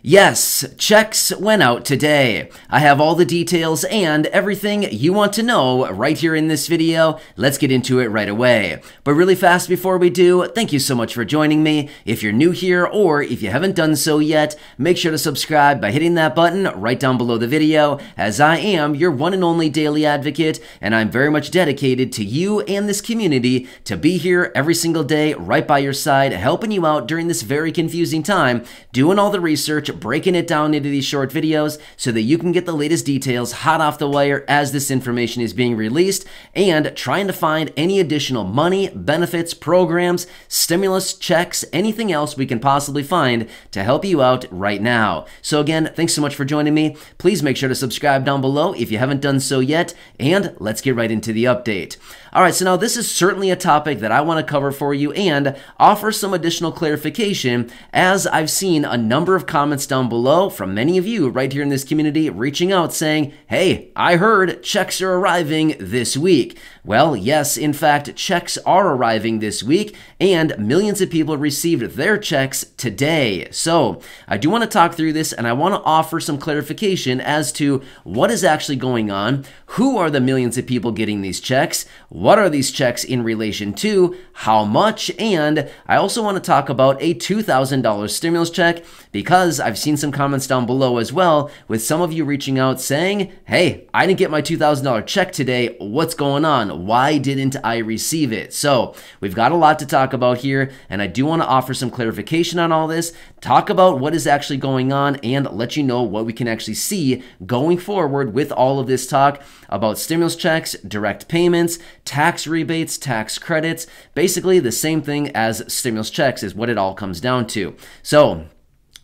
Yes, checks went out today. I have all the details and everything you want to know right here in this video. Let's get into it right away. But really fast before we do, thank you so much for joining me. If you're new here or if you haven't done so yet, make sure to subscribe by hitting that button right down below the video, as I am your one and only daily advocate, and I'm very much dedicated to you and this community to be here every single day right by your side, helping you out during this very confusing time, doing all the research, breaking it down into these short videos so that you can get the latest details hot off the wire as this information is being released, and trying to find any additional money, benefits, programs, stimulus checks, anything else we can possibly find to help you out right now. So again, thanks so much for joining me. Please make sure to subscribe down below if you haven't done so yet, and let's get right into the update. All right, so now this is certainly a topic that I want to cover for you and offer some additional clarification, as I've seen a number of comments down below from many of you right here in this community reaching out saying, hey, I heard checks are arriving this week. Well, yes, in fact, checks are arriving this week, and millions of people received their checks today. So I do want to talk through this, and I want to offer some clarification as to what is actually going on, who are the millions of people getting these checks, what are these checks in relation to, how much, and I also want to talk about a $2,000 stimulus check, because I've seen some comments down below as well with some of you reaching out saying, hey, I didn't get my $2,000 check today. What's going on? Why didn't I receive it? So we've got a lot to talk about here, and I do want to offer some clarification on all this, talk about what is actually going on, and let you know what we can actually see going forward with all of this talk about stimulus checks, direct payments, tax rebates, tax credits. Basically the same thing as stimulus checks is what it all comes down to. So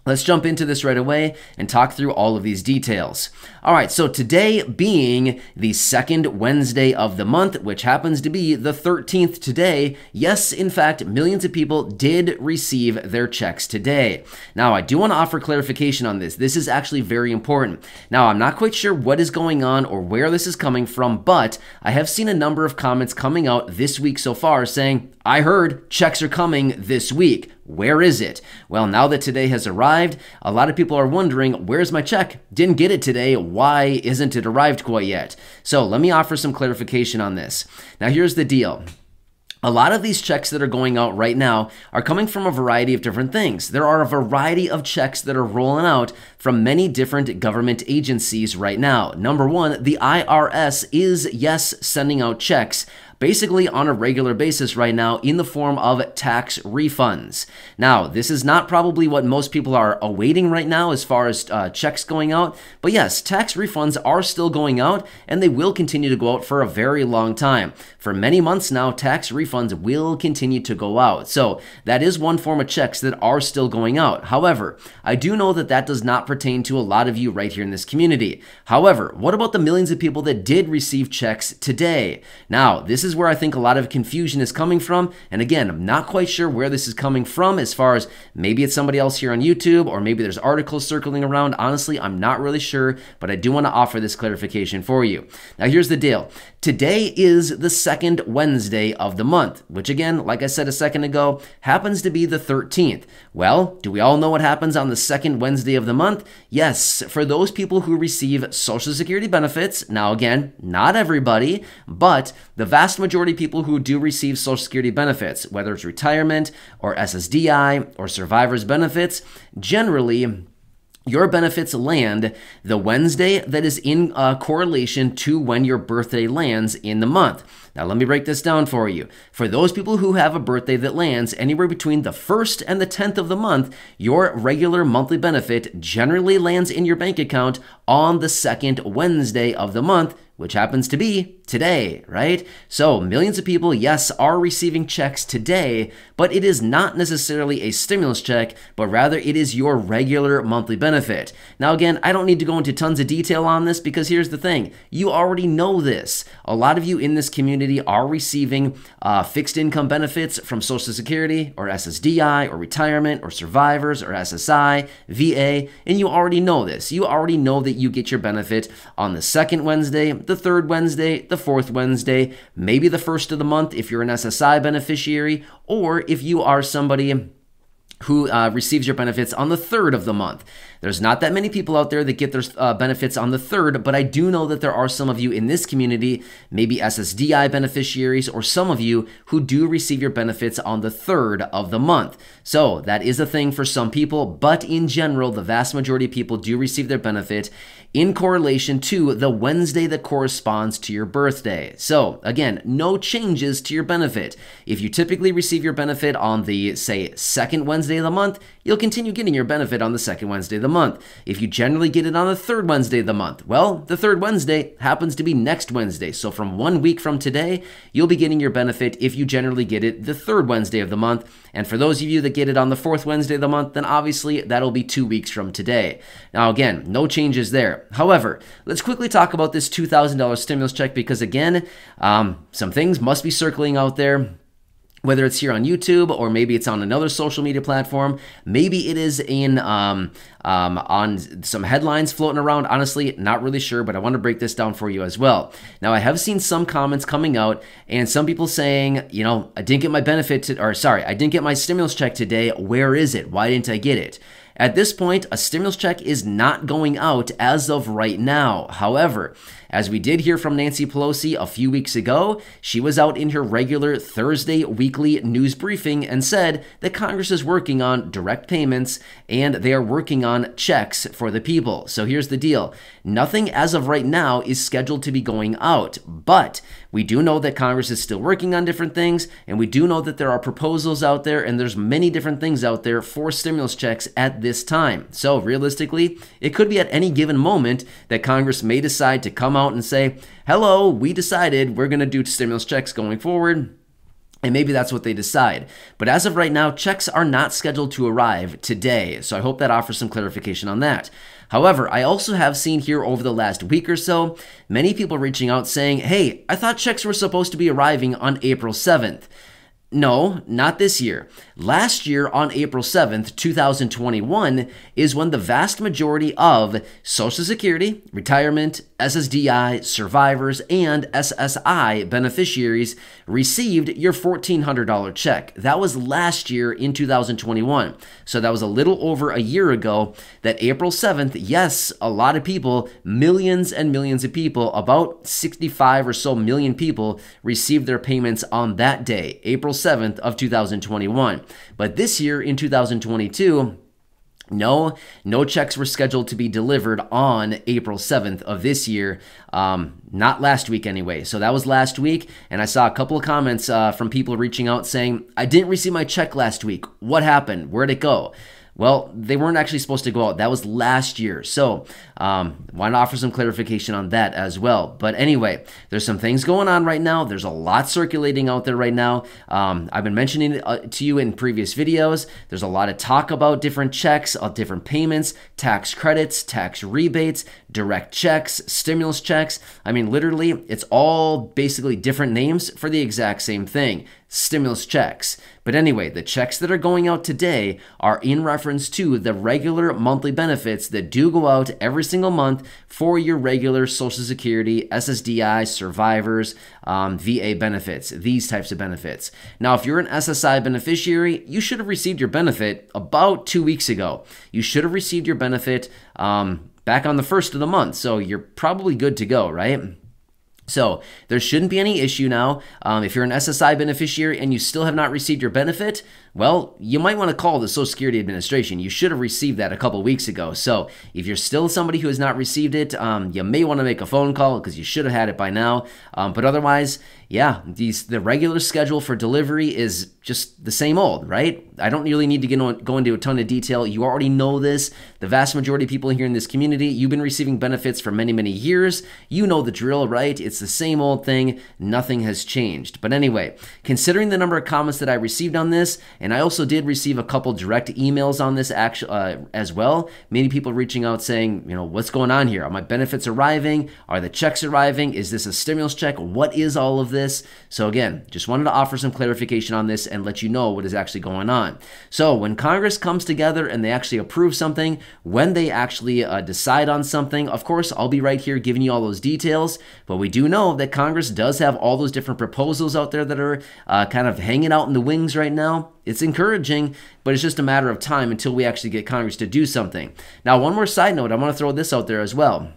let's jump into this right away and talk through all of these details. All right, so today being the second Wednesday of the month, which happens to be the 13th today, yes, in fact, millions of people did receive their checks today. Now, I do want to offer clarification on this. This is actually very important. Now, I'm not quite sure what is going on or where this is coming from, but I have seen a number of comments coming out this week so far saying, I heard checks are coming this week. Where is it? Well, now that today has arrived, a lot of people are wondering, where's my check? Didn't get it today. Why isn't it arrived quite yet? So let me offer some clarification on this. Now, here's the deal. A lot of these checks that are going out right now are coming from a variety of different things. There are a variety of checks that are rolling out from many different government agencies right now. Number one, the IRS is, yes, sending out checks basically on a regular basis right now in the form of tax refunds. Now, this is not probably what most people are awaiting right now as far as checks going out, but yes, tax refunds are still going out, and they will continue to go out for a very long time. For many months now, tax refunds will continue to go out. So that is one form of checks that are still going out. However, I do know that that does not pertain to a lot of you right here in this community. However, what about the millions of people that did receive checks today? Now, this is where I think a lot of confusion is coming from. And again, I'm not quite sure where this is coming from, as far as maybe it's somebody else here on YouTube, or maybe there's articles circling around. Honestly, I'm not really sure, but I do want to offer this clarification for you. Now, here's the deal. Today is the second Wednesday of the month, which again, like I said a second ago, happens to be the 13th. Well, do we all know what happens on the second Wednesday of the month? Yes, for those people who receive Social Security benefits, now again, not everybody, but the vast majority of people who do receive Social Security benefits, whether it's retirement or SSDI or survivor's benefits, generally your benefits land the Wednesday that is in correlation to when your birthday lands in the month. Now, let me break this down for you. For those people who have a birthday that lands anywhere between the 1st and the 10th of the month, your regular monthly benefit generally lands in your bank account on the second Wednesday of the month, which happens to be today, right? So millions of people, yes, are receiving checks today, but it is not necessarily a stimulus check, but rather it is your regular monthly benefit. Now, again, I don't need to go into tons of detail on this, because here's the thing. You already know this. A lot of you in this community are receiving fixed income benefits from Social Security or SSDI or retirement or survivors or SSI, VA, and you already know this. You already know that you get your benefit on the second Wednesday, the third Wednesday, the fourth Wednesday, maybe the first of the month if you're an SSI beneficiary, or if you are somebody who receives your benefits on the 3rd of the month. There's not that many people out there that get their benefits on the 3rd, but I do know that there are some of you in this community, maybe SSDI beneficiaries, or some of you who do receive your benefits on the 3rd of the month. So that is a thing for some people, but in general, the vast majority of people do receive their benefit in correlation to the Wednesday that corresponds to your birthday. So again, no changes to your benefit. If you typically receive your benefit on the, say, 2nd Wednesday of the month, you'll continue getting your benefit on the 2nd Wednesday of the month. If you generally get it on the 3rd Wednesday of the month, well, the 3rd Wednesday happens to be next Wednesday. So from 1 week from today, you'll be getting your benefit if you generally get it the 3rd Wednesday of the month. And for those of you that get it on the 4th Wednesday of the month, then obviously that'll be 2 weeks from today. Now again, no changes there. However, let's quickly talk about this $2,000 stimulus check because again, some things must be circling out there. Whether it's here on YouTube or maybe it's on another social media platform, maybe it is in on some headlines floating around. Honestly, not really sure, but I want to break this down for you as well. Now, I have seen some comments coming out and some people saying, you know, I didn't get my I didn't get my stimulus check today. Where is it? Why didn't I get it? At this point, a stimulus check is not going out as of right now. However, as we did hear from Nancy Pelosi a few weeks ago, she was out in her regular Thursday weekly news briefing and said that Congress is working on direct payments and they are working on checks for the people. So here's the deal. Nothing as of right now is scheduled to be going out, but we do know that Congress is still working on different things, and we do know that there are proposals out there and there's many different things out there for stimulus checks at this time. So realistically, it could be at any given moment that Congress may decide to come out and say, hello, we decided we're going to do stimulus checks going forward. And maybe that's what they decide. But as of right now, checks are not scheduled to arrive today. So I hope that offers some clarification on that. However, I also have seen here over the last week or so, many people reaching out saying, hey, I thought checks were supposed to be arriving on April 7th. No, not this year. Last year on April 7th, 2021 is when the vast majority of Social Security, retirement, SSDI, survivors, and SSI beneficiaries received your $1,400 check. That was last year in 2021. So that was a little over a year ago that April 7th, yes, a lot of people, millions and millions of people, about 65 or so million people received their payments on that day, April 7th of 2021. But this year in 2022, no checks were scheduled to be delivered on April 7th of this year. Not last week anyway. So that was last week. And I saw a couple of comments from people reaching out saying, I didn't receive my check last week. What happened? Where'd it go? Well, they weren't actually supposed to go out. That was last year. So want to offer some clarification on that as well. But anyway, there's some things going on right now. There's a lot circulating out there right now. I've been mentioning it to you in previous videos. There's a lot of talk about different checks, different payments, tax credits, tax rebates, direct checks, stimulus checks. I mean, literally, it's all basically different names for the exact same thing. Stimulus checks. But anyway, the checks that are going out today are in reference to the regular monthly benefits that do go out every single month for your regular Social Security, SSDI, survivors, VA benefits, these types of benefits. Now, if you're an SSI beneficiary, you should have received your benefit about 2 weeks ago. You should have received your benefit back on the 1st of the month. So you're probably good to go, right? So there shouldn't be any issue now. If you're an SSI beneficiary and you still have not received your benefit, well, you might want to call the Social Security Administration. You should have received that a couple weeks ago. So if you're still somebody who has not received it, you may want to make a phone call because you should have had it by now. But otherwise, yeah, the regular schedule for delivery is just the same old, right? I don't really need to go into a ton of detail. You already know this. The vast majority of people here in this community, you've been receiving benefits for many, many years. You know the drill, right? It's the same old thing. Nothing has changed. But anyway, considering the number of comments that I received on this, and I also did receive a couple direct emails on this as well. Many people reaching out saying, you know, what's going on here? Are my benefits arriving? Are the checks arriving? Is this a stimulus check? What is all of this? this. So again, just wanted to offer some clarification on this and let you know what is actually going on. So when Congress comes together and they actually approve something, when they actually decide on something, of course, I'll be right here giving you all those details. But we do know that Congress does have all those different proposals out there that are kind of hanging out in the wings right now. It's encouraging, but it's just a matter of time until we actually get Congress to do something. Now, one more side note, I want to throw this out there as well.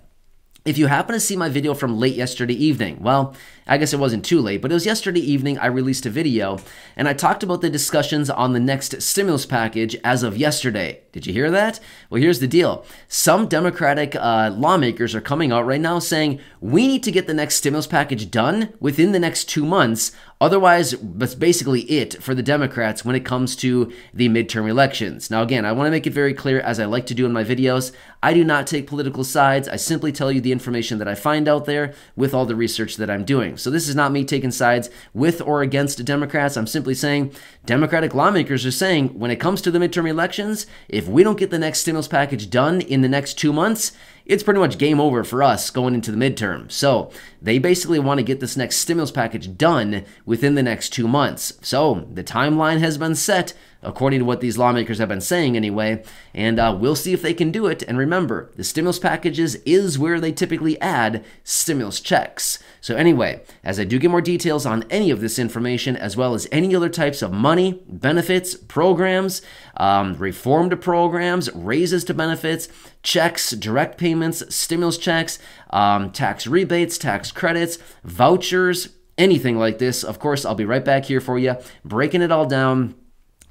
If you happen to see my video from late yesterday evening, well, I guess it wasn't too late, but it was yesterday evening I released a video, and I talked about the discussions on the next stimulus package as of yesterday. Did you hear that? Well, here's the deal. Some Democratic lawmakers are coming out right now saying, we need to get the next stimulus package done within the next 2 months. Otherwise, that's basically it for the Democrats when it comes to the midterm elections. Now, again, I want to make it very clear, as I like to do in my videos, I do not take political sides. I simply tell you the information that I find out there with all the research that I'm doing. So this is not me taking sides with or against Democrats. I'm simply saying Democratic lawmakers are saying when it comes to the midterm elections, if we don't get the next stimulus package done in the next 2 months, it's pretty much game over for us going into the midterm. So they basically want to get this next stimulus package done within the next 2 months. So the timeline has been set according to what these lawmakers have been saying anyway, and we'll see if they can do it. And remember, the stimulus packages is where they typically add stimulus checks. So anyway, as I do get more details on any of this information, as well as any other types of money, benefits, programs, reform to programs, raises to benefits, checks, direct payments, stimulus checks, tax rebates, tax credits, vouchers, anything like this, of course, I'll be right back here for you, breaking it all down,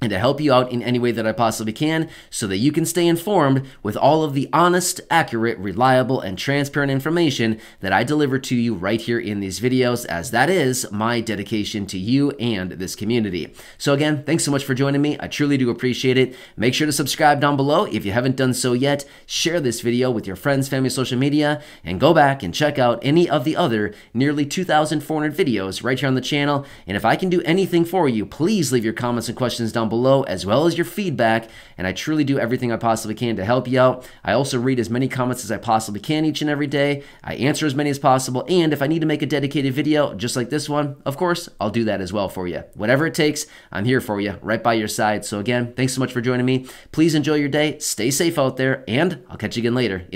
and to help you out in any way that I possibly can so that you can stay informed with all of the honest, accurate, reliable, and transparent information that I deliver to you right here in these videos, as that is my dedication to you and this community. So again, thanks so much for joining me. I truly do appreciate it. Make sure to subscribe down below if you haven't done so yet. Share this video with your friends, family, social media, and go back and check out any of the other nearly 2,400 videos right here on the channel. And if I can do anything for you, please leave your comments and questions down below, as well as your feedback, and I truly do everything I possibly can to help you out. I also read as many comments as I possibly can each and every day. I answer as many as possible, and if I need to make a dedicated video just like this one, of course, I'll do that as well for you. Whatever it takes, I'm here for you, right by your side. So again, thanks so much for joining me. Please enjoy your day, stay safe out there, and I'll catch you again later.